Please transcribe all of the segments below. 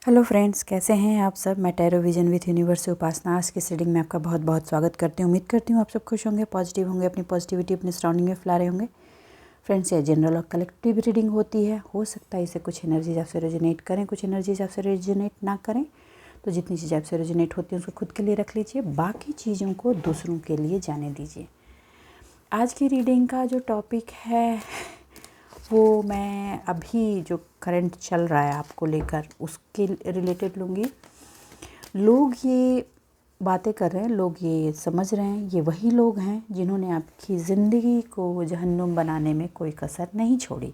Hello friends, कैसे हैं आप सब। मैं टैरो विजन विथ यूनिवर्स से उपासना आज की रीडिंग में आपका बहुत बहुत स्वागत करती हूँ। उम्मीद करती हूँ आप सब खुश होंगे, पॉजिटिव होंगे, अपनी पॉजिटिविटी अपने सराउंडिंग में फैला रहे होंगे। फ्रेंड्स, ये जनरल और कलेक्टिव रीडिंग होती है। हो सकता है इसे कुछ एनर्जीज आपसे रेजोनेट करें, कुछ एनर्जीज आपसे रेजोनेट ना करें। तो जितनी चीज़ें आपसे रेजोनेट होती हैं उसको खुद के लिए रख लीजिए, बाकी चीज़ों को दूसरों के लिए जाने दीजिए। आज की रीडिंग का जो टॉपिक है वो मैं अभी जो करंट चल रहा है आपको लेकर उसके रिलेटेड लूँगी। लोग ये बातें कर रहे हैं, लोग ये समझ रहे हैं, ये वही लोग हैं जिन्होंने आपकी ज़िंदगी को जहन्नुम बनाने में कोई कसर नहीं छोड़ी।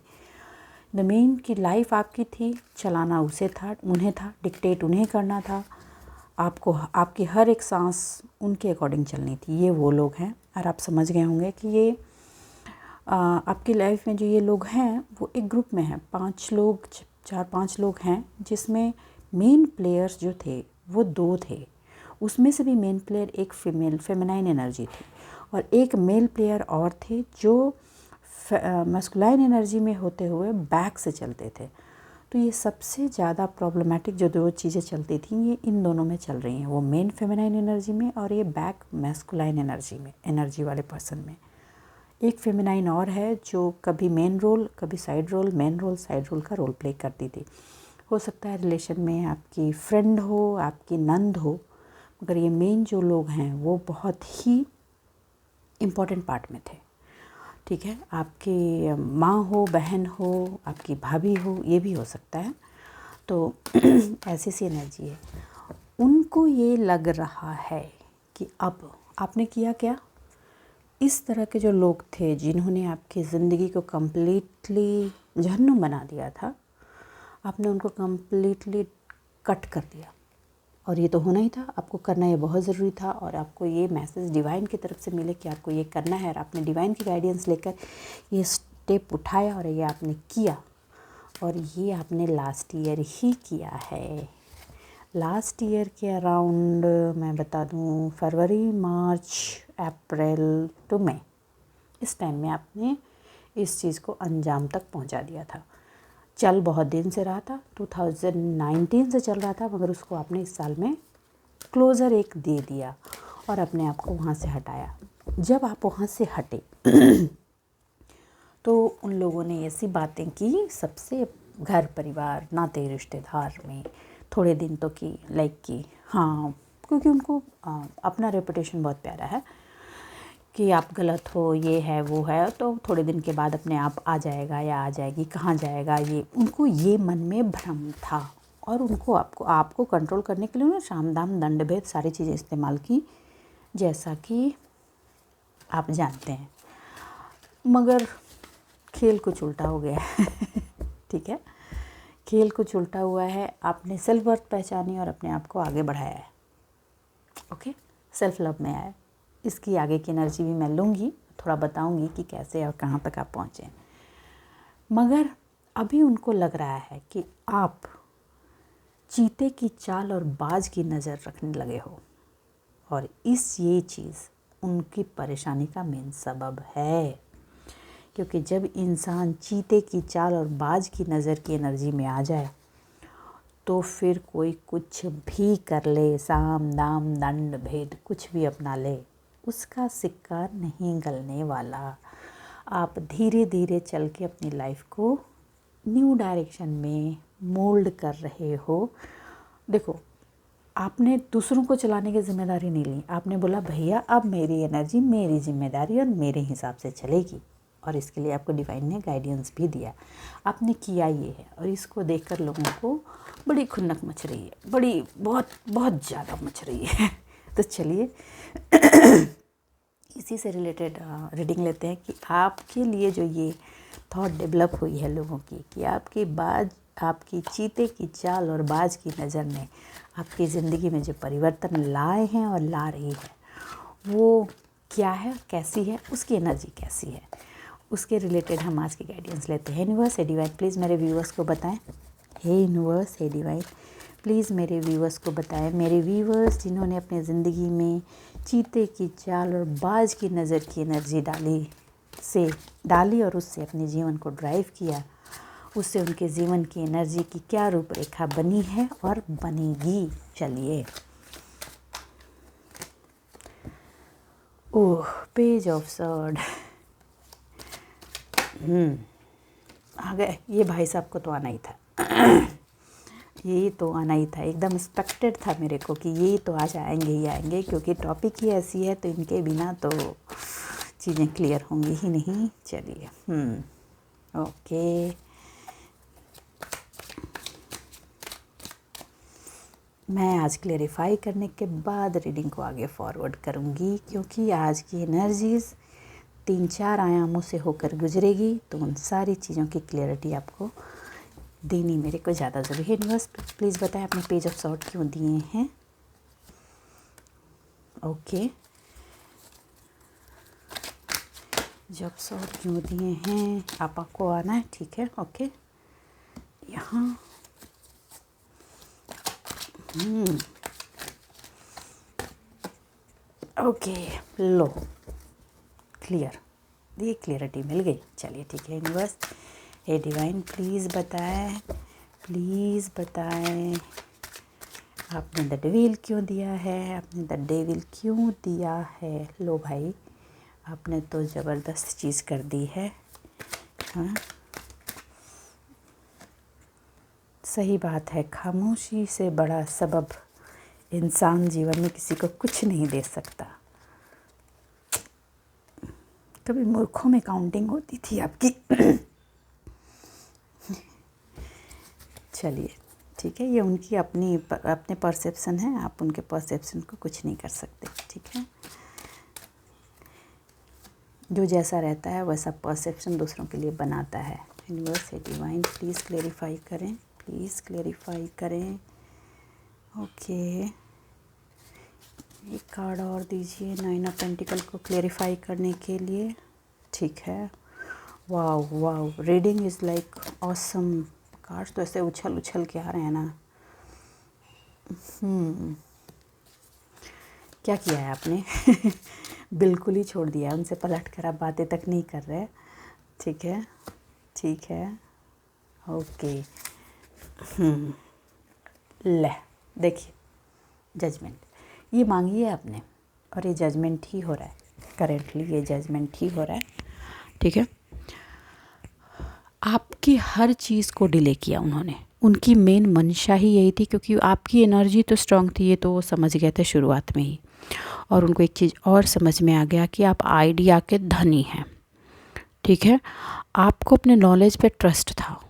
द मेन की लाइफ आपकी थी, चलाना उसे था, उन्हें था, डिक्टेट उन्हें करना था, आपको आपकी हर एक सांस उनके अकॉर्डिंग चलनी थी। ये वो लोग हैं और आप समझ गए होंगे कि ये आपकी लाइफ में जो ये लोग हैं वो एक ग्रुप में हैं। 4-5 लोग हैं, जिसमें मेन प्लेयर्स जो थे वो 2 थे। उसमें से भी मेन प्लेयर एक फेमिनाइन एनर्जी थी और एक मेल प्लेयर और थे जो मैस्कुलाइन एनर्जी में होते हुए बैक से चलते थे। तो ये सबसे ज़्यादा प्रॉब्लमेटिक जो 2 चीज़ें चलती थी ये इन दोनों में चल रही हैं, वो मेन फेमिनाइन एनर्जी में और ये बैक मैस्कुलाइन एनर्जी में, एनर्जी वाले पर्सन में। एक फेमिनाइन और है जो कभी मेन रोल, कभी side role, main role, side role का रोल प्ले करती थी। हो सकता है रिलेशन में आपकी फ्रेंड हो, आपकी नंद हो, मगर ये मेन जो लोग हैं वो बहुत ही इम्पोर्टेंट पार्ट में थे। ठीक है, आपकी माँ हो, बहन हो, आपकी भाभी हो, ये भी हो सकता है। तो ऐसी सी एनर्जी है। उनको ये लग रहा है कि अब आपने किया क्या। इस तरह के जो लोग थे जिन्होंने आपकी ज़िंदगी को कम्प्लीटली जहन्नुम बना दिया था, आपने उनको कम्प्लीटली कट कर दिया। और ये तो होना ही था, आपको करना ये बहुत ज़रूरी था। और आपको ये मैसेज डिवाइन की तरफ से मिले कि आपको ये करना है और आपने डिवाइन की गाइडेंस लेकर ये स्टेप उठाया और ये आपने किया। और ये आपने लास्ट ईयर ही किया है। लास्ट ईयर के अराउंड मैं बता दूं, फरवरी, मार्च, अप्रैल टू मई, इस टाइम में आपने इस चीज़ को अंजाम तक पहुंचा दिया था। चल बहुत दिन से रहा था, 2019 से चल रहा था, मगर उसको आपने इस साल में क्लोज़र एक दे दिया और अपने आप को वहाँ से हटाया। जब आप वहाँ से हटे तो उन लोगों ने ऐसी बातें की सबसे घर परिवार नाते रिश्तेदार में थोड़े दिन तो की, लाइक की, हाँ, क्योंकि उनको अपना रेपुटेशन बहुत प्यारा है कि आप गलत हो, ये है वो है, तो थोड़े दिन के बाद अपने आप आ जाएगा या आ जाएगी, कहाँ जाएगा, ये उनको ये मन में भ्रम था। और उनको आपको कंट्रोल करने के लिए उन्होंने साम दाम दंड भेद सारी चीज़ें इस्तेमाल की, जैसा कि आप जानते हैं। मगर खेल कुछ उल्टा हो गया है ठीक है, खेल कुछ उल्टा हुआ है। आपने सेल्फ वर्थ पहचानी और अपने आप को आगे बढ़ाया है। ओके, सेल्फ लव में आया। इसकी आगे की एनर्जी भी मैं लूँगी, थोड़ा बताऊँगी कि कैसे और कहाँ तक आप पहुँचे। मगर अभी उनको लग रहा है कि आप चीते की चाल और बाज की नज़र रखने लगे हो और ये चीज़ उनकी परेशानी का मेन सबब है। क्योंकि जब इंसान चीते की चाल और बाज की नज़र की एनर्जी में आ जाए तो फिर कोई कुछ भी कर ले, साम दाम दंड भेद कुछ भी अपना ले, उसका सिक्का नहीं गलने वाला। आप धीरे धीरे चल के अपनी लाइफ को न्यू डायरेक्शन में मोल्ड कर रहे हो। देखो, आपने दूसरों को चलाने की ज़िम्मेदारी नहीं ली। आपने बोला भैया अब मेरी एनर्जी, मेरी जिम्मेदारी और मेरे हिसाब से चलेगी। और इसके लिए आपको डिवाइन ने गाइडेंस भी दिया। आपने किया ये है और इसको देखकर लोगों को बड़ी खुन्नक मच रही है, बड़ी बहुत बहुत ज़्यादा मच रही है तो चलिए इसी से रिलेटेड रीडिंग लेते हैं कि आपके लिए जो ये थॉट डेवलप हुई है लोगों की कि आपकी चीते की चाल और बाज की नज़र ने आपकी ज़िंदगी में जो परिवर्तन लाए हैं और ला रही है वो क्या है, कैसी है, उसकी एनर्जी कैसी है, उसके रिलेटेड हम आज की गाइडेंस लेते हैं। यूनिवर्स, हे डिवाइन, प्लीज़ मेरे व्यूअर्स को बताएं। हे यूनिवर्स, हे डिवाइन, प्लीज़ मेरे व्यूअर्स को बताएं। मेरे व्यूअर्स जिन्होंने अपनी ज़िंदगी में चीते की चाल और बाज की नज़र की एनर्जी डाली और उससे अपने जीवन को ड्राइव किया, उससे उनके जीवन की एनर्जी की क्या रूपरेखा बनी है और बनेगी। चलिए, ओह, पेज ऑफ सॉर्ड आ गए। ये भाई साहब को तो आना ही था ये तो आना ही था, एकदम एक्सपेक्टेड था मेरे को कि ये तो आज आएंगे ही आएंगे, क्योंकि टॉपिक ही ऐसी है तो इनके बिना तो चीज़ें क्लियर होंगी ही नहीं। चलिए, ओके, मैं आज क्लेरिफाई करने के बाद रीडिंग को आगे फॉरवर्ड करूँगी, क्योंकि आज की एनर्जीज़ 3-4 आयामों से होकर गुजरेगी, तो उन सारी चीज़ों की क्लियरिटी आपको देनी मेरे को ज़्यादा ज़रूरी है। यूनिवर्स प्लीज़ बताएं आपने पेज ऑफ सॉर्ड क्यों दिए हैं। ओके, जब सॉर्ड क्यों दिए हैं, आपको आना है, ठीक है। ओके, यहाँ ओके, लो, क्लियर, ये क्लियरिटी मिल गई। चलिए ठीक है यूनिवर्स, हे डिवाइन प्लीज़ बताएं आपने द डेविल क्यों दिया है, आपने द डेविल क्यों दिया है। लो भाई, आपने तो ज़बरदस्त चीज़ कर दी है। हाँ, सही बात है, खामोशी से बड़ा सबब इंसान जीवन में किसी को कुछ नहीं दे सकता। कभी मूर्खों में काउंटिंग होती थी आपकी चलिए ठीक है, ये उनकी अपने परसेप्शन है, आप उनके परसेप्शन को कुछ नहीं कर सकते। ठीक है, जो जैसा रहता है वैसा परसेप्शन दूसरों के लिए बनाता है। यूनिवर्स डिवाइन प्लीज़ क्लेरिफाई करें। ओके, एक कार्ड और दीजिए 9 ऑफ पेंटिकल को क्लेरिफाई करने के लिए। ठीक है, wow, reading is like awesome. Cards तो ऐसे उछल के आ रहे हैं ना। क्या किया है आपने बिल्कुल ही छोड़ दिया है, उनसे पलट कर आप बातें तक नहीं कर रहे। ठीक है, ओके। ले देखिए, जजमेंट ये मांगी है आपने, और ये जजमेंट ही हो रहा है। करेंटली ये जजमेंट ही हो रहा है। ठीक है, आपकी हर चीज़ को डिले किया उन्होंने। उनकी मेन मंशा ही यही थी, क्योंकि आपकी एनर्जी तो स्ट्रांग थी, ये तो वो समझ गए थे शुरुआत में ही। और उनको एक चीज़ और समझ में आ गया कि आप आइडिया के धनी हैं। ठीक है, आपको अपने नॉलेज पे ट्रस्ट था।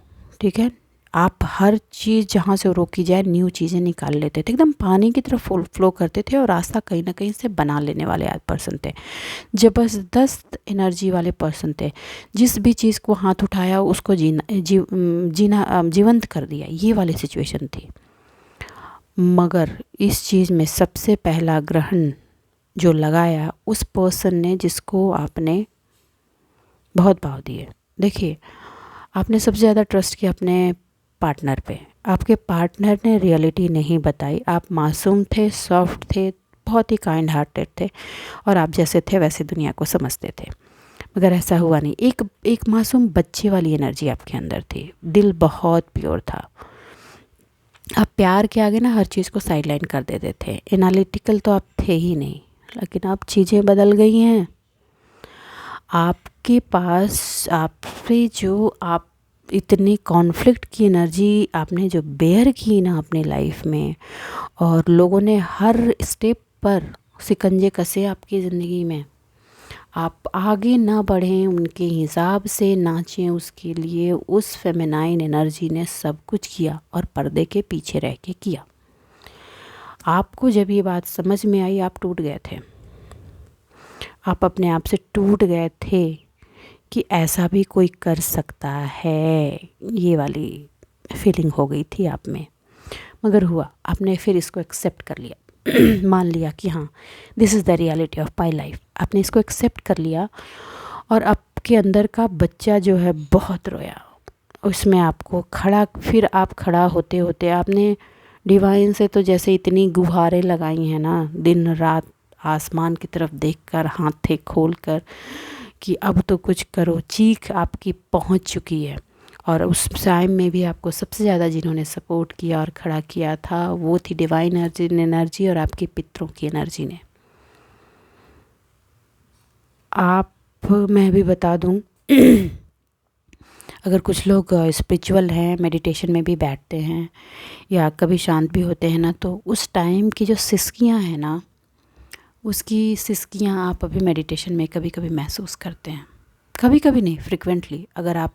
ठीक है, आप हर चीज़ जहाँ से रोकी जाए न्यू चीज़ें निकाल लेते थे, एकदम पानी की तरफ फ्लो करते थे, और रास्ता कहीं ना कहीं से बना लेने वाले पर्सन थे। ज़बरदस्त एनर्जी वाले पर्सन थे। जिस भी चीज़ को हाथ उठाया उसको जीवंत कर दिया, ये वाली सिचुएशन थी। मगर इस चीज़ में सबसे पहला ग्रहण जो लगाया उस पर्सन ने जिसको आपने बहुत भाव दिए। देखिए, आपने सबसे ज़्यादा ट्रस्ट किया अपने पार्टनर पे। आपके पार्टनर ने रियलिटी नहीं बताई। आप मासूम थे, सॉफ्ट थे, बहुत ही काइंड हार्टेड थे, और आप जैसे थे वैसे दुनिया को समझते थे। मगर ऐसा हुआ नहीं। एक मासूम बच्चे वाली एनर्जी आपके अंदर थी। दिल बहुत प्योर था। आप प्यार के आगे ना हर चीज़ को साइडलाइन कर देते थे। एनालिटिकल तो आप थे ही नहीं, लेकिन अब चीज़ें बदल गई हैं। आपके पास आपसे जो आप इतनी कॉन्फ्लिक्ट की एनर्जी आपने जो बेयर की ना अपने लाइफ में, और लोगों ने हर स्टेप पर शिकंजे कसे आपकी ज़िंदगी में, आप आगे ना बढ़ें, उनके हिसाब से नाचें, उसके लिए उस फेमिनाइन एनर्जी ने सब कुछ किया, और पर्दे के पीछे रह के किया। आपको जब ये बात समझ में आई, आप टूट गए थे। आप अपने आप से टूट गए थे कि ऐसा भी कोई कर सकता है, ये वाली फीलिंग हो गई थी आप में। मगर हुआ, आपने फिर इसको एक्सेप्ट कर लिया मान लिया कि हाँ, this is the reality of my life. आपने इसको एक्सेप्ट कर लिया, और आपके अंदर का बच्चा जो है बहुत रोया। उसमें आपको फिर आप खड़ा होते होते आपने डिवाइन से तो जैसे इतनी गुहारें लगाई हैं ना, दिन रात आसमान की तरफ देखकर, हाथे खोल कर कि अब तो कुछ करो। चीख आपकी पहुंच चुकी है, और उस टाइम में भी आपको सबसे ज़्यादा जिन्होंने सपोर्ट किया और खड़ा किया था वो थी डिवाइन एनर्जी और आपके पितरों की एनर्जी ने। मैं भी बता दूं अगर कुछ लोग स्पिरिचुअल हैं, मेडिटेशन में भी बैठते हैं या कभी शांत भी होते हैं ना, तो उस टाइम की जो सिसकियां हैं ना, उसकी सिसकियां आप अभी मेडिटेशन में कभी कभी महसूस करते हैं। कभी कभी नहीं, फ्रिक्वेंटली। अगर आप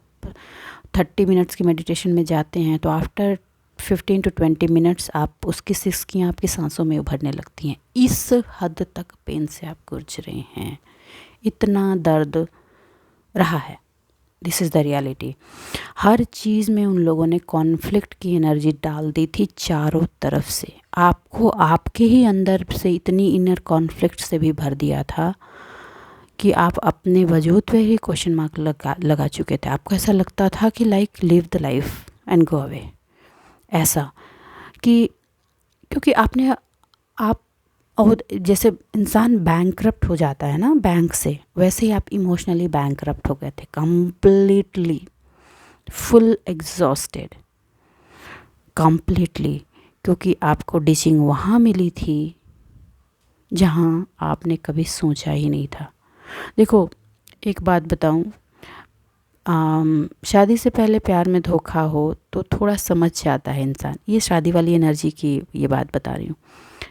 30 मिनट्स की मेडिटेशन में जाते हैं तो आफ्टर 15 to 20 मिनट्स आप उसकी सिसकियां आपकी सांसों में उभरने लगती हैं। इस हद तक पेन से आप गुजर रहे हैं, इतना दर्द रहा है। This is the reality. हर चीज़ में उन लोगों ने कॉन्फ्लिक्ट की एनर्जी डाल दी थी चारों तरफ से। आपको आपके ही अंदर से इतनी इनर कॉन्फ्लिक्ट से भी भर दिया था कि आप अपने वजूद पे ही क्वेश्चन मार्क लगा चुके थे। आपको ऐसा लगता था कि like live the life and go away, ऐसा कि क्योंकि आपने आप और जैसे इंसान बैंकरप्ट हो जाता है ना बैंक से, वैसे ही आप इमोशनली बैंकरप्ट हो गए थे, कंप्लीटली फुल एग्जॉस्टेड, कंप्लीटली। क्योंकि आपको टीचिंग वहाँ मिली थी जहाँ आपने कभी सोचा ही नहीं था। देखो एक बात बताऊँ, शादी से पहले प्यार में धोखा हो तो थोड़ा समझ जाता है इंसान। ये शादी वाली एनर्जी की ये बात बता रही हूँ।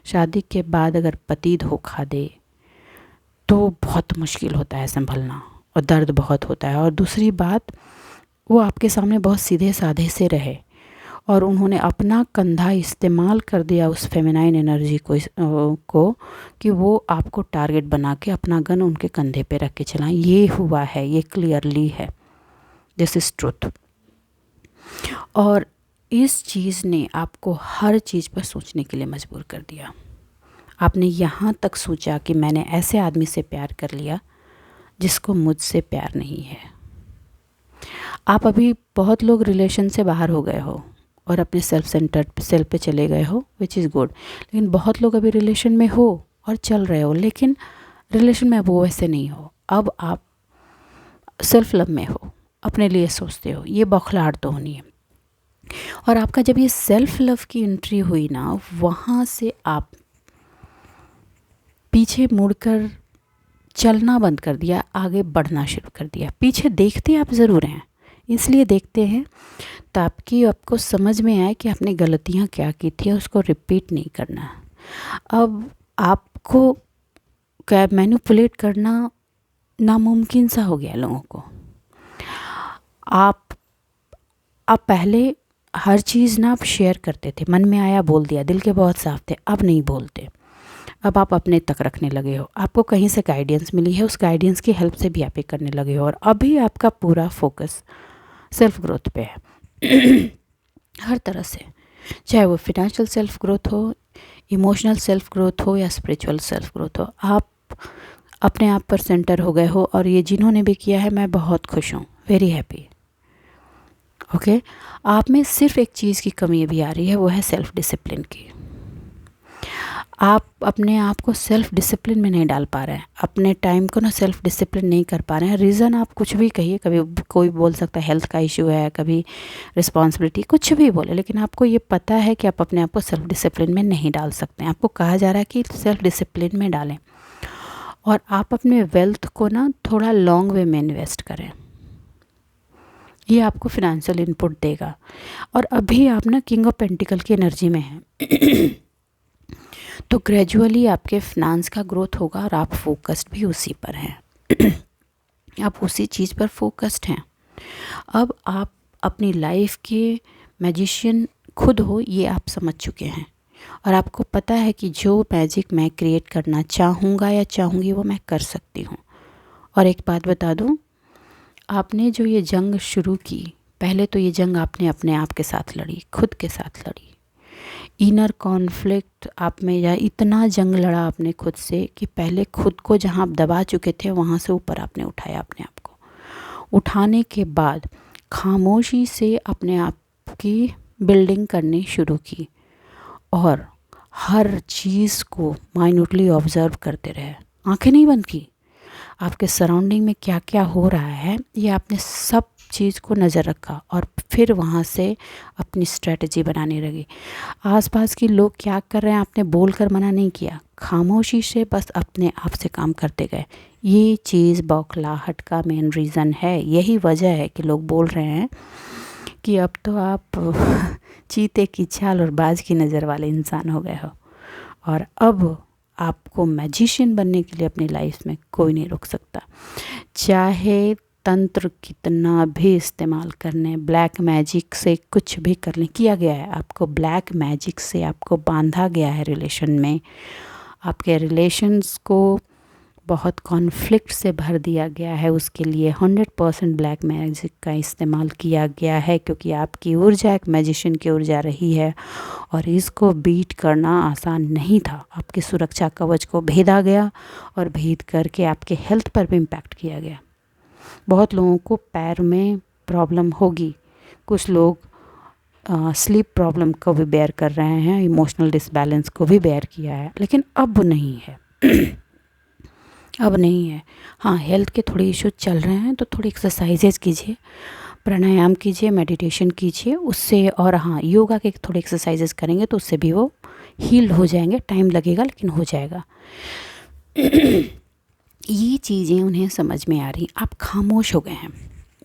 शादी के बाद अगर पति धोखा दे तो बहुत मुश्किल होता है संभलना और दर्द बहुत होता है। और दूसरी बात, वो आपके सामने बहुत सीधे साधे से रहे और उन्होंने अपना कंधा इस्तेमाल कर दिया उस फेमिनाइन एनर्जी को कि वो आपको टारगेट बना के अपना गन उनके कंधे पे रख के चलाएं। ये हुआ है, ये क्लियरली है, दिस इज़ ट्रुथ। और इस चीज़ ने आपको हर चीज़ पर सोचने के लिए मजबूर कर दिया। आपने यहाँ तक सोचा कि मैंने ऐसे आदमी से प्यार कर लिया जिसको मुझसे प्यार नहीं है। आप अभी बहुत लोग रिलेशन से बाहर हो गए हो और अपने सेल्फ पे चले गए हो, विच इज़ गुड। लेकिन बहुत लोग अभी रिलेशन में हो और चल रहे हो, लेकिन रिलेशन में अब वो वैसे नहीं हो। अब आप सेल्फ लव में हो, अपने लिए सोचते हो। ये बौखलाहट तो होनी है। और आपका जब ये सेल्फ लव की एंट्री हुई ना, वहाँ से आप पीछे मुड़कर चलना बंद कर दिया, आगे बढ़ना शुरू कर दिया। पीछे देखते आप ज़रूर हैं, इसलिए देखते हैं ताकि आपको समझ में आए कि आपने गलतियाँ क्या की थी, उसको रिपीट नहीं करना। अब आपको क्या मैनिपुलेट करना नामुमकिन सा हो गया लोगों को। आप पहले हर चीज़ ना आप शेयर करते थे, मन में आया बोल दिया, दिल के बहुत साफ थे। अब नहीं बोलते, अब आप अपने तक रखने लगे हो। आपको कहीं से गाइडेंस मिली है, उस गाइडेंस की हेल्प से भी आप ये करने लगे हो। और अभी आपका पूरा फोकस सेल्फ ग्रोथ पे है हर तरह से, चाहे वो फिनेंशियल सेल्फ ग्रोथ हो, इमोशनल सेल्फ ग्रोथ हो या स्पिरिचुअल सेल्फ ग्रोथ हो। आप अपने आप पर सेंटर हो गए हो और ये जिन्होंने भी किया है, मैं बहुत खुश हूँ, वेरी हैप्पी। ओके, आप में सिर्फ एक चीज़ की कमी अभी आ रही है, वो है सेल्फ डिसिप्लिन की। आप अपने आप को सेल्फ डिसिप्लिन में नहीं डाल पा रहे हैं, अपने टाइम को ना सेल्फ डिसिप्लिन नहीं कर पा रहे हैं। रीज़न आप कुछ भी कहिए, कभी कोई बोल सकता है हेल्थ का इशू है, कभी रिस्पॉन्सिबिलिटी, कुछ भी बोले, लेकिन आपको ये पता है कि आप अपने आप को सेल्फ डिसिप्लिन में नहीं डाल सकते हैं। आपको कहा जा रहा है कि सेल्फ डिसिप्लिन में डालें और आप अपने वेल्थ को ना थोड़ा लॉन्ग वे में इन्वेस्ट करें। ये आपको फिनेंशियल इनपुट देगा। और अभी आप ना किंग ऑफ पेंटिकल की एनर्जी में हैं तो ग्रेजुअली आपके फिनांस का ग्रोथ होगा और आप फोकस्ड भी उसी पर हैं आप उसी चीज़ पर फोकस्ड हैं। अब आप अपनी लाइफ के मैजिशियन खुद हो, ये आप समझ चुके हैं और आपको पता है कि जो मैजिक मैं क्रिएट करना चाहूँगा या चाहूँगी वो मैं कर सकती हूँ। और एक बात बता दूँ, आपने जो ये जंग शुरू की, पहले तो ये जंग आपने अपने आप के साथ लड़ी, खुद के साथ लड़ी। इनर कॉन्फ्लिक्ट आप में, या इतना जंग लड़ा आपने खुद से कि पहले खुद को जहाँ आप दबा चुके थे वहाँ से ऊपर आपने उठाया अपने आप को। उठाने के बाद खामोशी से अपने आप की बिल्डिंग करनी शुरू की और हर चीज़ को माइन्यूटली ऑब्जर्व करते रहे, आंखें नहीं बंद की। आपके सराउंडिंग में क्या क्या हो रहा है, ये आपने सब चीज़ को नज़र रखा और फिर वहाँ से अपनी स्ट्रेटजी बनाने लगे। आसपास के लोग क्या कर रहे हैं आपने बोल कर मना नहीं किया, खामोशी से बस अपने आप से काम करते गए। ये चीज़ बौखलाहट का मेन रीज़न है। यही वजह है कि लोग बोल रहे हैं कि अब तो आप चीते की चाल और बाज की नज़र वाले इंसान हो गए हो, और अब आपको मैजिशियन बनने के लिए अपनी लाइफ में कोई नहीं रोक सकता। चाहे तंत्र कितना भी इस्तेमाल करने, ब्लैक मैजिक से कुछ भी कर लें, किया गया है आपको, ब्लैक मैजिक से आपको बांधा गया है रिलेशन में, आपके रिलेशंस को बहुत कॉन्फ्लिक्ट से भर दिया गया है। उसके लिए 100% ब्लैक मैजिक का इस्तेमाल किया गया है, क्योंकि आपकी ऊर्जा एक मैजिशियन की ऊर्जा रही है और इसको बीट करना आसान नहीं था। आपकी सुरक्षा कवच को भेदा गया और भेद करके आपके हेल्थ पर भी इम्पैक्ट किया गया। बहुत लोगों को पैर में प्रॉब्लम होगी, कुछ लोग स्लीप प्रॉब्लम को भी बेयर कर रहे हैं, इमोशनल डिसबैलेंस को भी बेयर किया है, लेकिन अब नहीं है। अब नहीं है। हाँ, हेल्थ के थोड़े इश्यूज चल रहे हैं तो थोड़ी एक्सरसाइजेज कीजिए, प्राणायाम कीजिए, मेडिटेशन कीजिए उससे, और हाँ, योगा के थोड़े एक्सरसाइजेज करेंगे तो उससे भी वो हील हो जाएंगे। टाइम लगेगा लेकिन हो जाएगा। ये चीज़ें उन्हें समझ में आ रही। आप खामोश हो गए हैं।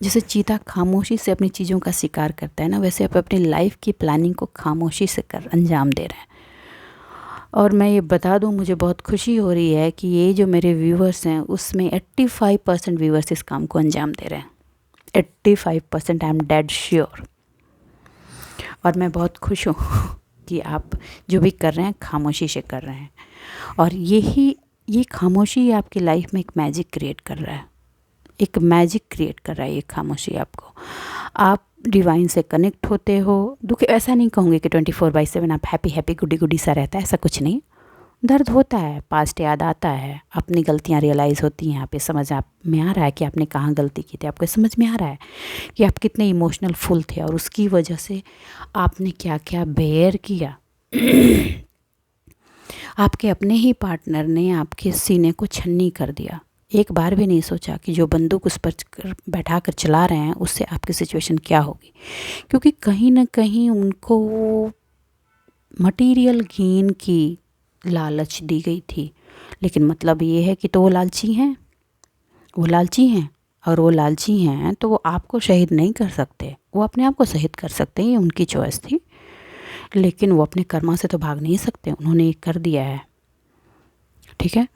जैसे चीता खामोशी से अपनी चीज़ों का शिकार करता है ना, वैसे आप अपनी लाइफ की प्लानिंग को खामोशी से कर अंजाम दे रहे हैं। और मैं ये बता दूं, मुझे बहुत खुशी हो रही है कि ये जो मेरे व्यूवर्स हैं उसमें 85% व्यूवर्स इस काम को अंजाम दे रहे हैं। 85%, आई एम डेड श्योर। और मैं बहुत खुश हूँ कि आप जो भी कर रहे हैं खामोशी से कर रहे हैं, और ये खामोशी आपकी लाइफ में एक मैजिक क्रिएट कर रहा है, एक मैजिक क्रिएट कर रहा है ये खामोशी आपको। आप डिवाइन से कनेक्ट होते हो। दुख, ऐसा नहीं कहूँगी कि 24/7 आप हैप्पी गुडी गुडी सा रहता है, ऐसा कुछ नहीं। दर्द होता है, पास्ट याद आता है, अपनी गलतियाँ रियलाइज़ होती हैं, आप ये समझ आप में आ रहा है कि आपने कहाँ गलती की थी, आपको समझ में आ रहा है कि आप कितने इमोशनल फुल थे और उसकी वजह से आपने क्या क्या बेयर किया। आपके अपने ही पार्टनर ने आपके सीने को छन्नी कर दिया। एक बार भी नहीं सोचा कि जो बंदूक उस पर बैठा कर चला रहे हैं उससे आपकी सिचुएशन क्या होगी, क्योंकि कहीं ना कहीं उनको मटेरियल गेन की लालच दी गई थी। लेकिन मतलब ये है कि तो वो लालची हैं, और वो लालची हैं तो वो आपको शहीद नहीं कर सकते, वो अपने आप को शहीद कर सकते हैं, ये उनकी चॉइस थी। लेकिन वो अपने कर्मा से तो भाग नहीं सकते, उन्होंने ये कर दिया है। ठीक है,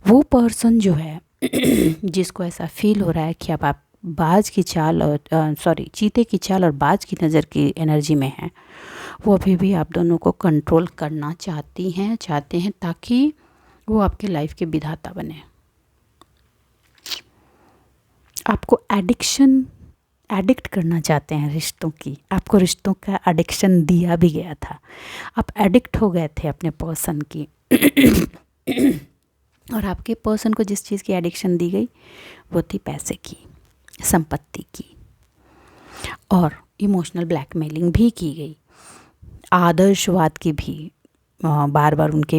वो पर्सन जो है जिसको ऐसा फील हो रहा है कि अब आप बाज की चाल और चीते की चाल और बाज की नज़र की एनर्जी में है, वो अभी भी आप दोनों को कंट्रोल करना चाहते हैं ताकि वो आपकी लाइफ के विधाता बने। आपको एडिक्ट करना चाहते हैं रिश्तों की। आपको रिश्तों का एडिक्शन दिया भी गया था, आप एडिक्ट हो गए थे अपने पर्सन की। और आपके पर्सन को जिस चीज़ की एडिक्शन दी गई वो थी पैसे की, संपत्ति की, और इमोशनल ब्लैकमेलिंग भी की गई, आदर्शवाद की भी बार बार उनके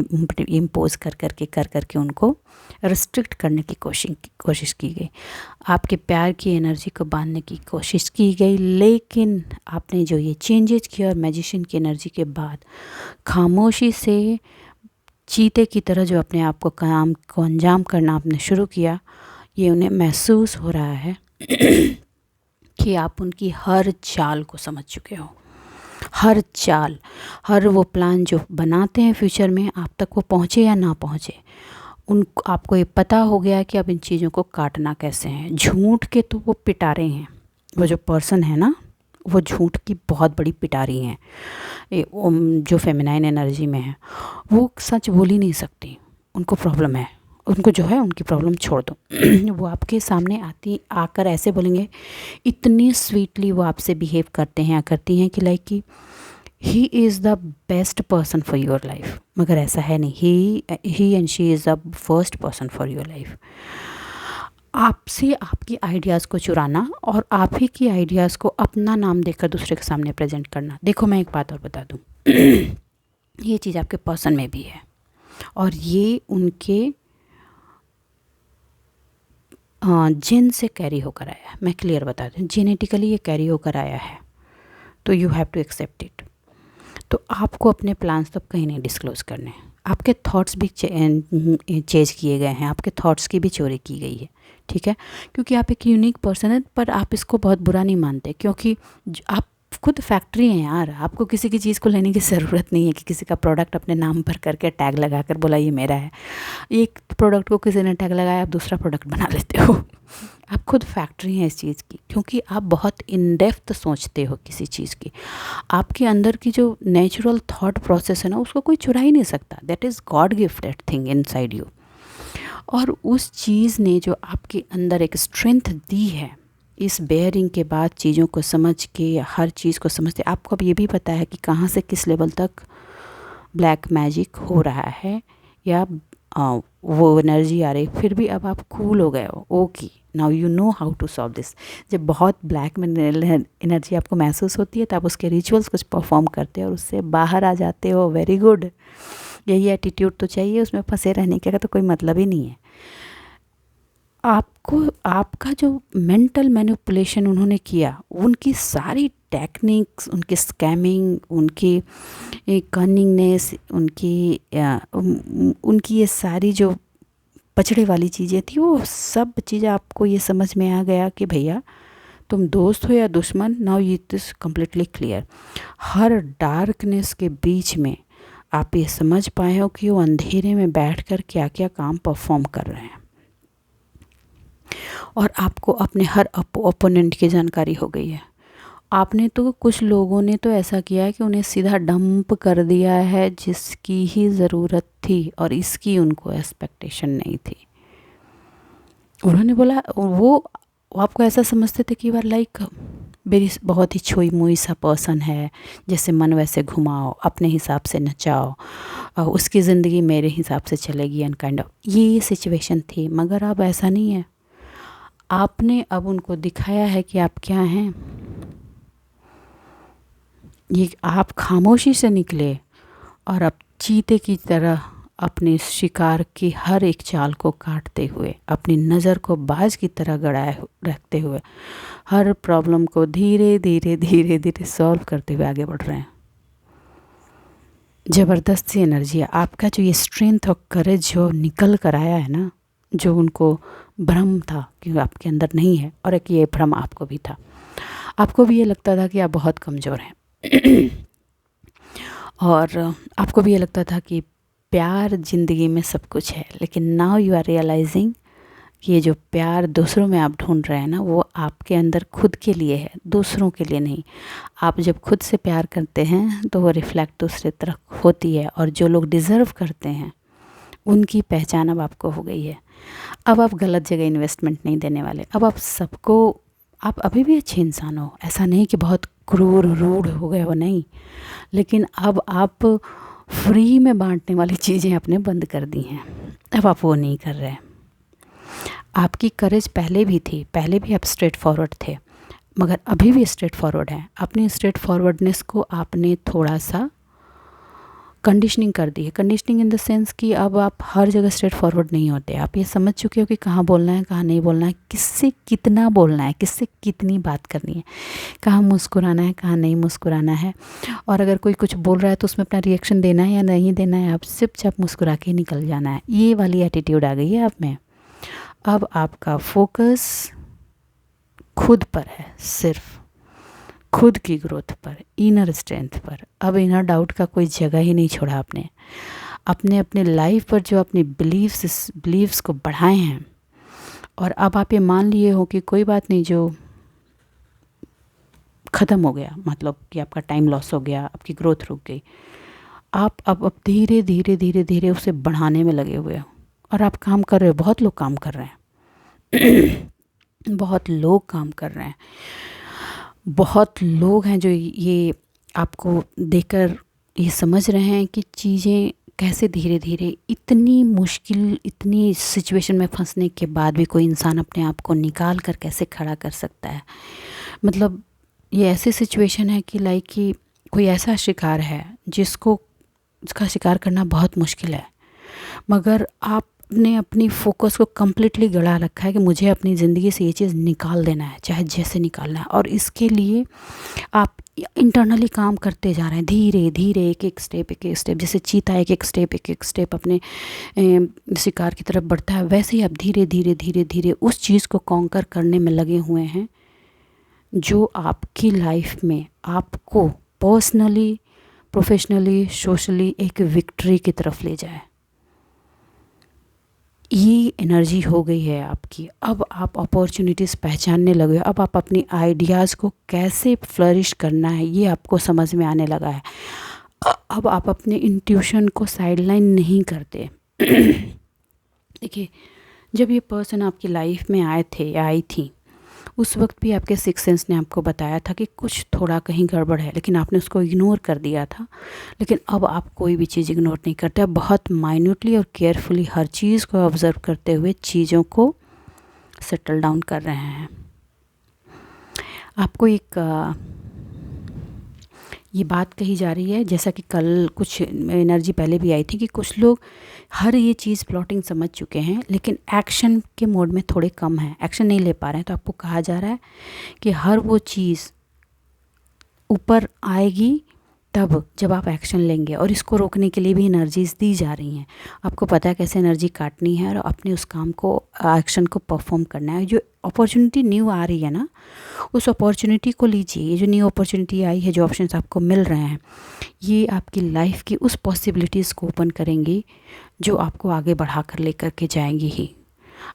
इम्पोज कर करके उनको रिस्ट्रिक्ट करने की कोशिश की गई। आपके प्यार की एनर्जी को बांधने की कोशिश की गई। लेकिन आपने जो ये चेंजेस किया और मैजिशियन की एनर्जी के बाद खामोशी से चीते की तरह जो अपने आप को काम को अंजाम करना आपने शुरू किया, ये उन्हें महसूस हो रहा है कि आप उनकी हर चाल को समझ चुके हो। हर चाल, हर वो प्लान जो बनाते हैं फ्यूचर में, आप तक वो पहुँचे या ना पहुँचे, आपको ये पता हो गया कि अब इन चीज़ों को काटना कैसे है। झूठ के तो वो पिटारे हैं, वो जो पर्सन है ना, वो झूठ की बहुत बड़ी पिटारी हैं। जो फेमिनाइन एनर्जी में है वो सच बोल ही नहीं सकती, उनको प्रॉब्लम है, उनको जो है उनकी प्रॉब्लम छोड़ दो। वो आपके सामने आकर ऐसे बोलेंगे, इतनी स्वीटली वो आपसे बिहेव करते हैं या करती हैं कि लाइक कि he is the best person for your life, मगर ऐसा है नहीं। He and she is the first person for your life. आपसे आपकी आइडियाज़ को चुराना और आप ही की आइडियाज़ को अपना नाम देकर दूसरे के सामने प्रेजेंट करना। देखो, मैं एक बात और बता दूं, ये चीज़ आपके पर्सन में भी है, और ये उनके जिन से कैरी होकर आया है। मैं क्लियर बता दूँ, जेनेटिकली ये कैरी होकर आया है, तो you have to accept it. तो आपको अपने प्लान्स तो कहीं नहीं डिस्क्लोज़ करने। आपके थॉट्स भी चेंज किए गए हैं, आपके थॉट्स की भी चोरी की गई है, ठीक है, क्योंकि आप एक यूनिक पर्सन है। पर आप इसको बहुत बुरा नहीं मानते, क्योंकि आप खुद फैक्ट्री हैं यार। आपको किसी की चीज़ को लेने की ज़रूरत नहीं है कि किसी का प्रोडक्ट अपने नाम पर करके टैग लगा कर बोला ये मेरा है। एक प्रोडक्ट को किसी ने टैग लगाया, आप दूसरा प्रोडक्ट बना लेते हो। आप खुद फैक्ट्री हैं इस चीज़ की, क्योंकि आप बहुत इन डेप्थ सोचते हो किसी चीज़ की। आपके अंदर की जो नेचुरल थॉट प्रोसेस है ना, उसको कोई चुरा ही नहीं सकता। That is God gifted thing inside you. और उस चीज़ ने जो आपके अंदर एक स्ट्रेंथ दी है, इस बेयरिंग के बाद चीज़ों को समझ के, हर चीज़ को समझते, आपको अब ये भी पता है कि कहाँ से किस लेवल तक ब्लैक मैजिक हो रहा है या वो एनर्जी आ रही, फिर भी अब आप कूल हो गए हो। Okay, now you know how to solve this. जब बहुत ब्लैक में एनर्जी आपको महसूस होती है, तो आप उसके रिचुअल्स कुछ परफॉर्म करते हो और उससे बाहर आ जाते हो। वेरी गुड, यही एटीट्यूड तो चाहिए। उसमें फंसे रहने का तो कोई मतलब ही नहीं है। आपको आपका जो मेंटल मैनिपुलेशन उन्होंने किया, उनकी सारी टेक्निक्स, उनकी स्कैमिंग, उनकी कनिंगनेस, उनकी ये सारी जो पचड़े वाली चीज़ें थी, वो सब चीज़ें आपको ये समझ में आ गया कि भैया तुम दोस्त हो या दुश्मन। Now it is completely clear. Her darkness के बीच में आप ये समझ पाए हो कि वो अंधेरे में बैठकर क्या क्या काम परफॉर्म कर रहे हैं, और आपको अपने हर ओपोनेंट की जानकारी हो गई है। आपने तो, कुछ लोगों ने तो ऐसा किया है कि उन्हें सीधा डंप कर दिया है, जिसकी ही ज़रूरत थी और इसकी उनको एक्सपेक्टेशन नहीं थी। उन्होंने बोला, वो आपको ऐसा समझते थे कि लाइक मेरी बहुत ही छोई मुई सा पर्सन है, जैसे मन वैसे घुमाओ, अपने हिसाब से नचाओ, उसकी ज़िंदगी मेरे हिसाब से चलेगी, एंड काइंड ऑफ ये सिचुएशन थी। मगर अब ऐसा नहीं है। आपने अब उनको दिखाया है कि आप क्या हैं। ये आप खामोशी से निकले और अब चीते की तरह अपने शिकार की हर एक चाल को काटते हुए, अपनी नज़र को बाज की तरह गड़ाए रखते हुए, हर प्रॉब्लम को धीरे धीरे धीरे धीरे सॉल्व करते हुए आगे बढ़ रहे हैं। ज़बरदस्त सी एनर्जी है आपका। जो ये स्ट्रेंथ और करेज जो निकल कर आया है ना, जो उनको भ्रम था कि आपके अंदर नहीं है, और एक ये भ्रम आपको भी था। आपको भी ये लगता था कि आप बहुत कमज़ोर हैं और आपको भी ये लगता था कि प्यार ज़िंदगी में सब कुछ है। लेकिन नाउ यू आर रियलाइजिंग कि ये जो प्यार दूसरों में आप ढूंढ रहे हैं ना, वो आपके अंदर खुद के लिए है, दूसरों के लिए नहीं। आप जब खुद से प्यार करते हैं तो वो रिफ्लेक्ट दूसरे तरफ होती है, और जो लोग डिज़र्व करते हैं उनकी पहचान अब आपको हो गई है। अब आप गलत जगह इन्वेस्टमेंट नहीं देने वाले। अब आप सबको, आप अभी भी अच्छे इंसान हो, ऐसा नहीं कि बहुत क्रूर रूढ़ हो गए हो, नहीं। लेकिन अब आप फ्री में बांटने वाली चीज़ें आपने बंद कर दी हैं। अब आप वो नहीं कर रहे। आपकी करेज पहले भी थी, पहले भी आप स्ट्रेट फॉरवर्ड थे, मगर अभी भी स्ट्रेट फॉरवर्ड हैं। अपनी स्ट्रेट फॉरवर्डनेस को आपने थोड़ा सा कंडीशनिंग कर दी है। कंडीशनिंग इन द सेंस कि अब आप हर जगह स्ट्रेट फॉरवर्ड नहीं होते। आप ये समझ चुके हो कि कहाँ बोलना है, कहाँ नहीं बोलना है, किससे कितना बोलना है, किससे कितनी बात करनी है, कहाँ मुस्कुराना है, कहाँ नहीं मुस्कुराना है। और अगर कोई कुछ बोल रहा है तो उसमें अपना रिएक्शन देना है या नहीं देना है, आप चुपचाप मुस्कुरा के निकल जाना है। ये वाली एटीट्यूड आ गई है आप में। अब आपका फोकस खुद पर है, सिर्फ खुद की ग्रोथ पर, इनर स्ट्रेंथ पर। अब इनर डाउट का कोई जगह ही नहीं छोड़ा आपने। अपने अपने लाइफ पर जो अपनी बिलीव्स को बढ़ाए हैं, और अब आप ये मान लिए हो कि कोई बात नहीं, जो ख़त्म हो गया, मतलब कि आपका टाइम लॉस हो गया, आपकी ग्रोथ रुक गई। आप अब धीरे धीरे धीरे धीरे उसे बढ़ाने में लगे हुए हो, और आप काम कर रहे हो। बहुत लोग काम कर रहे हैं बहुत लोग काम कर रहे हैं। बहुत लोग हैं जो ये आपको देखकर ये समझ रहे हैं कि चीज़ें कैसे धीरे धीरे, इतनी मुश्किल, इतनी सिचुएशन में फंसने के बाद भी कोई इंसान अपने आप को निकाल कर कैसे खड़ा कर सकता है। मतलब ये ऐसी सिचुएशन है कि लाइक कि कोई ऐसा शिकार है जिसका शिकार करना बहुत मुश्किल है, मगर आप आपने अपनी फोकस को कम्प्लीटली गड़ा रखा है कि मुझे अपनी ज़िंदगी से ये चीज़ निकाल देना है, चाहे जैसे निकालना है। और इसके लिए आप इंटरनली काम करते जा रहे हैं, धीरे धीरे एक एक स्टेप, जैसे चीता एक एक स्टेप अपने शिकार की तरफ बढ़ता है, वैसे ही आप धीरे धीरे उस चीज़ को कॉन्कर करने में लगे हुए हैं जो आपकी लाइफ में आपको पर्सनली, प्रोफेशनली, सोशली एक विक्ट्री की तरफ ले जाए। ये एनर्जी हो गई है आपकी। अब आप अपॉर्चुनिटीज़ पहचानने लगे हो। अब आप अपनी आइडियाज़ को कैसे फ्लरिश करना है ये आपको समझ में आने लगा है। अब आप अपने इंट्यूशन को साइडलाइन नहीं करते। देखिए, जब ये पर्सन आपकी लाइफ में आए थे या आई थी, उस वक्त भी आपके सिक्स सेंस ने आपको बताया था कि कुछ थोड़ा कहीं गड़बड़ है, लेकिन आपने उसको इग्नोर कर दिया था। लेकिन अब आप कोई भी चीज़ इग्नोर नहीं करते। आप बहुत माइन्यूटली और केयरफुली हर चीज़ को ऑब्ज़र्व करते हुए चीज़ों को सेटल डाउन कर रहे हैं। आपको एक ये बात कही जा रही है, जैसा कि कल कुछ एनर्जी पहले भी आई थी, कि कुछ लोग हर ये चीज़ प्लॉटिंग समझ चुके हैं लेकिन एक्शन के मोड में थोड़े कम हैं, एक्शन नहीं ले पा रहे हैं। तो आपको कहा जा रहा है कि हर वो चीज़ ऊपर आएगी तब जब आप एक्शन लेंगे, और इसको रोकने के लिए भी एनर्जीज़ दी जा रही हैं। आपको पता है कैसे एनर्जी काटनी है और अपने उस काम को, एक्शन को परफॉर्म करना है। जो अपॉर्चुनिटी न्यू आ रही है ना, उस अपॉर्चुनिटी को लीजिए। ये जो न्यू अपॉर्चुनिटी आई है, जो ऑप्शंस आपको मिल रहे हैं, ये आपकी लाइफ की उस पॉसिबिलिटीज़ को ओपन करेंगी जो आपको आगे बढ़ा कर लेकर के जाएंगी ही।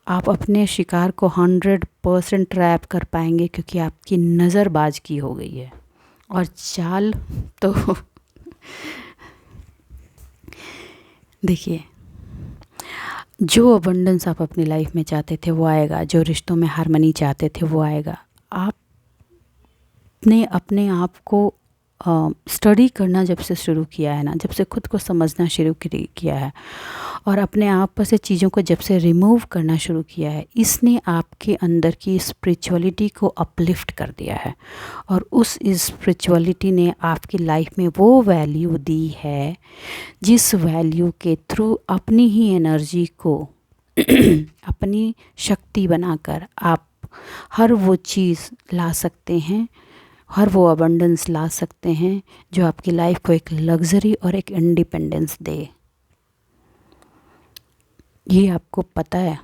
आप अपने शिकार को 100% ट्रैप कर पाएंगे क्योंकि आपकी नज़र बाज की हो गई है। और चाल तो देखिए, जो अबंडेंस आप अपनी लाइफ में चाहते थे वो आएगा, जो रिश्तों में हार्मनी चाहते थे वो आएगा। आपने अपने आप को स्टडी करना जब से शुरू किया है ना, जब से खुद को समझना शुरू किया है और अपने आप से चीज़ों को जब से रिमूव करना शुरू किया है, इसने आपके अंदर की स्पिरिचुअलिटी को अपलिफ्ट कर दिया है। और उस स्पिरिचुअलिटी ने आपकी लाइफ में वो वैल्यू दी है जिस वैल्यू के थ्रू अपनी ही एनर्जी को अपनी शक्ति बनाकर आप हर वो चीज़ ला सकते हैं, हर वो अबंडेंस ला सकते हैं जो आपकी लाइफ को एक लग्जरी और एक इंडिपेंडेंस दे। ये आपको पता है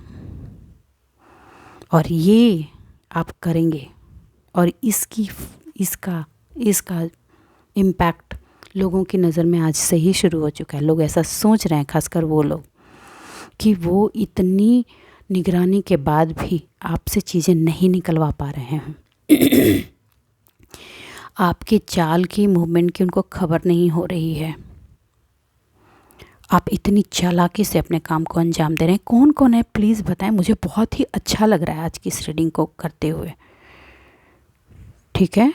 और ये आप करेंगे। और इसका इम्पैक्ट लोगों की नज़र में आज से ही शुरू हो चुका है। लोग ऐसा सोच रहे हैं, खासकर वो लोग, कि वो इतनी निगरानी के बाद भी आपसे चीज़ें नहीं निकलवा पा रहे हैं। आपके चाल की, मूवमेंट की उनको खबर नहीं हो रही है। आप इतनी चालाकी से अपने काम को अंजाम दे रहे हैं। कौन कौन है प्लीज़ बताएं, मुझे बहुत ही अच्छा लग रहा है आज की इस रीडिंग को करते हुए। ठीक है,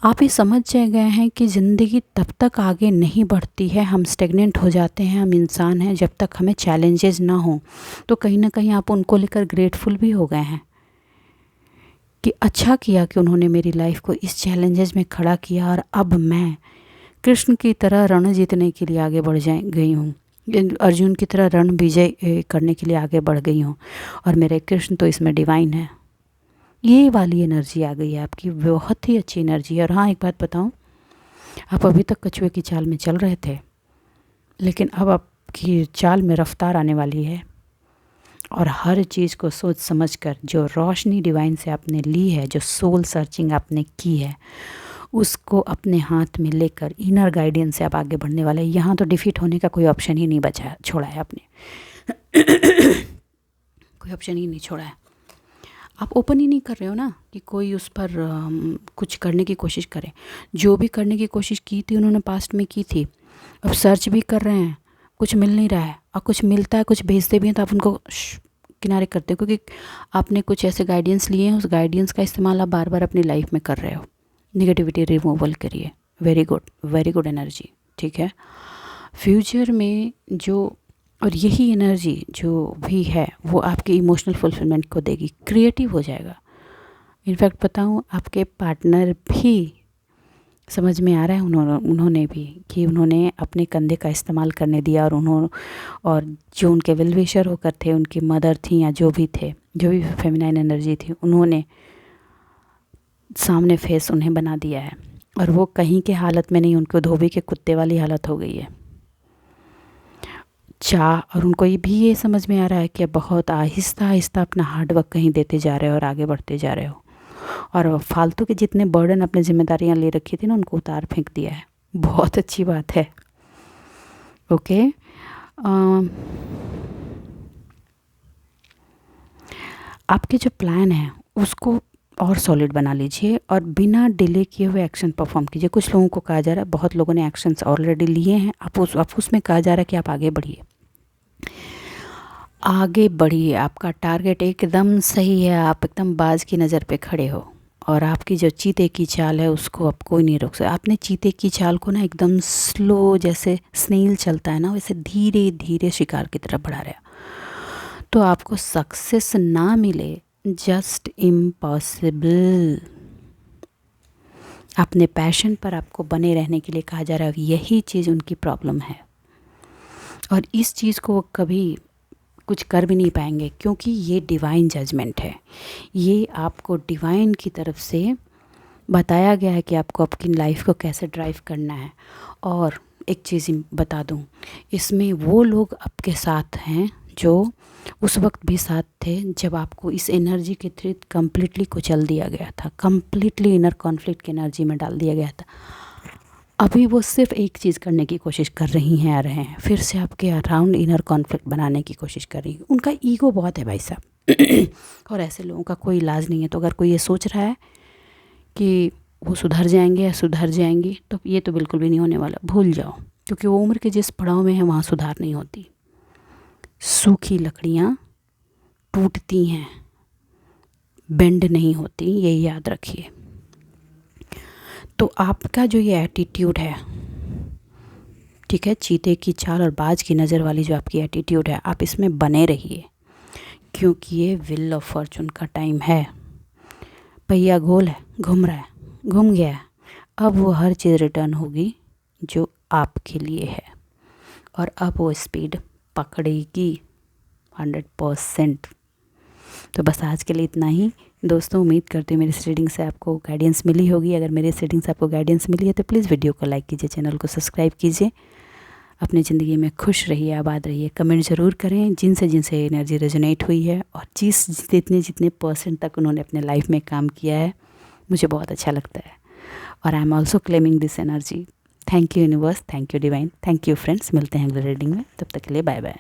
आप ये समझ गए हैं कि ज़िंदगी तब तक आगे नहीं बढ़ती है, हम स्टेगनेंट हो जाते हैं, हम इंसान हैं, जब तक हमें चैलेंजेस ना हो। तो कहीं ना कहीं आप उनको लेकर ग्रेटफुल भी हो गए हैं कि अच्छा किया कि उन्होंने मेरी लाइफ को इस चैलेंजेस में खड़ा किया और अब मैं कृष्ण की तरह रण जीतने के लिए आगे बढ़ गई हूँ, अर्जुन की तरह रण विजय करने के लिए आगे बढ़ गई हूँ, और मेरे कृष्ण तो इसमें डिवाइन है। ये वाली एनर्जी आ गई है आपकी, बहुत ही अच्छी एनर्जी है। और हाँ, एक बात बताऊँ, आप अभी तक कछुए की चाल में चल रहे थे, लेकिन अब आपकी चाल में रफ्तार आने वाली है। और हर चीज़ को सोच समझकर जो रोशनी डिवाइन से आपने ली है, जो सोल सर्चिंग आपने की है, उसको अपने हाथ में लेकर इनर गाइडेंस से आप आगे बढ़ने वाले हैं। यहाँ तो डिफीट होने का कोई ऑप्शन ही नहीं बचा, छोड़ा है आपने। कोई ऑप्शन ही नहीं छोड़ा है। आप ओपन ही नहीं कर रहे हो ना कि कोई उस पर कुछ करने की कोशिश करे। जो भी करने की कोशिश की थी उन्होंने पास्ट में की थी, अब सर्च भी कर रहे हैं, कुछ मिल नहीं रहा है। और कुछ मिलता है, कुछ भेजते भी हैं, तो आप उनको किनारे करते हो क्योंकि आपने कुछ ऐसे गाइडेंस लिए हैं, उस गाइडेंस का इस्तेमाल आप बार बार अपनी लाइफ में कर रहे हो। नेगेटिविटी रिमूवल करिए। Very good energy. ठीक है, फ्यूचर में जो, और यही एनर्जी जो भी है वो आपके इमोशनल फुलफिलमेंट को देगी, क्रिएटिव हो जाएगा। इनफैक्ट बताऊँ, आपके पार्टनर भी समझ में आ रहा है उन्होंने भी कि उन्होंने अपने कंधे का इस्तेमाल करने दिया, और जो उनके वेल विशर होकर थे, उनकी मदर थी या जो भी थे, जो भी फेमिनाइन एनर्जी थी, उन्होंने सामने फेस उन्हें बना दिया है। और वो कहीं के हालत में नहीं, उनको धोबी के कुत्ते वाली हालत हो गई है और उनको ये समझ में आ रहा है कि बहुत आहिस्ता आहिस्ता अपना हार्डवर्क कहीं देते जा रहे हो और आगे बढ़ते जा रहे हो, और फालतू के जितने बर्डन अपने जिम्मेदारियां ले रखी थी ना, उनको उतार फेंक दिया है। बहुत अच्छी बात है। ओके, आपके जो प्लान है उसको और सॉलिड बना लीजिए और बिना डिले किए हुए एक्शन परफॉर्म कीजिए। कुछ लोगों को कहा जा रहा है, बहुत लोगों ने एक्शंस ऑलरेडी लिए हैं, आप उसमें कहा जा रहा है कि आप आगे बढ़िए, आगे बढ़िए। आपका टारगेट एकदम सही है, आप एकदम बाज की नज़र पे खड़े हो, और आपकी जो चीते की चाल है उसको अब कोई नहीं रोक सकता। आपने चीते की चाल को ना एकदम स्लो, जैसे स्नेल चलता है ना, वैसे धीरे धीरे शिकार की तरफ बढ़ा रहा। तो आपको सक्सेस ना मिले, जस्ट इम्पॉसिबल। अपने पैशन पर आपको बने रहने के लिए कहा जा रहा है, यही चीज़ उनकी प्रॉब्लम है, और इस चीज़ को वो कभी कुछ कर भी नहीं पाएंगे, क्योंकि ये डिवाइन जजमेंट है। ये आपको डिवाइन की तरफ से बताया गया है कि आपको अपनी लाइफ को कैसे ड्राइव करना है। और एक चीज़ बता दूं, इसमें वो लोग आपके साथ हैं जो उस वक्त भी साथ थे जब आपको इस एनर्जी के थ्रू कम्प्लीटली कुचल दिया गया था, कम्प्लीटली इनर कॉन्फ्लिक्ट की एनर्जी में डाल दिया गया था। अभी वो सिर्फ एक चीज़ करने की कोशिश कर रही हैं, आ रहे हैं फिर से आपके अराउंड इनर कॉन्फ्लिक्ट बनाने की कोशिश कर रही हैं। उनका ईगो बहुत है भाई साहब और ऐसे लोगों का कोई इलाज नहीं है। तो अगर कोई ये सोच रहा है कि वो सुधर जाएंगे या सुधर जाएंगी, तो ये तो बिल्कुल भी नहीं होने वाला, भूल जाओ। क्योंकि वो उम्र के जिस पड़ाव में है वहाँ सुधार नहीं होती। सूखी लकड़ियाँ टूटती हैं, बेंड नहीं होती, ये याद रखिए। तो आपका जो ये एटीट्यूड है, ठीक है, चीते की चाल और बाज की नज़र वाली जो आपकी एटीट्यूड है, आप इसमें बने रहिए, क्योंकि ये व्हील ऑफ फॉर्चून का टाइम है। पहिया गोल है, घूम रहा है, घूम गया है, अब वो हर चीज़ रिटर्न होगी जो आपके लिए है, और अब वो स्पीड पकड़ेगी 100%। तो बस आज के लिए इतना ही दोस्तों। उम्मीद करती हूँ मेरी इस रीडिंग से आपको गाइडेंस मिली होगी। अगर मेरी इस रीडिंग से आपको गाइडेंस मिली है तो प्लीज़ वीडियो को लाइक कीजिए, चैनल को सब्सक्राइब कीजिए। अपनी ज़िंदगी में खुश रहिए, आबाद रहिए। कमेंट ज़रूर करें जिनसे एनर्जी रेजोनेट हुई है, और जितने परसेंट तक उन्होंने अपने लाइफ में काम किया है, मुझे बहुत अच्छा लगता है। और I am also claiming this energy. Thank you universe, thank you divine, thank you friends. मिलते हैं अगले रीडिंग में, तब तक के लिए बाय बाय।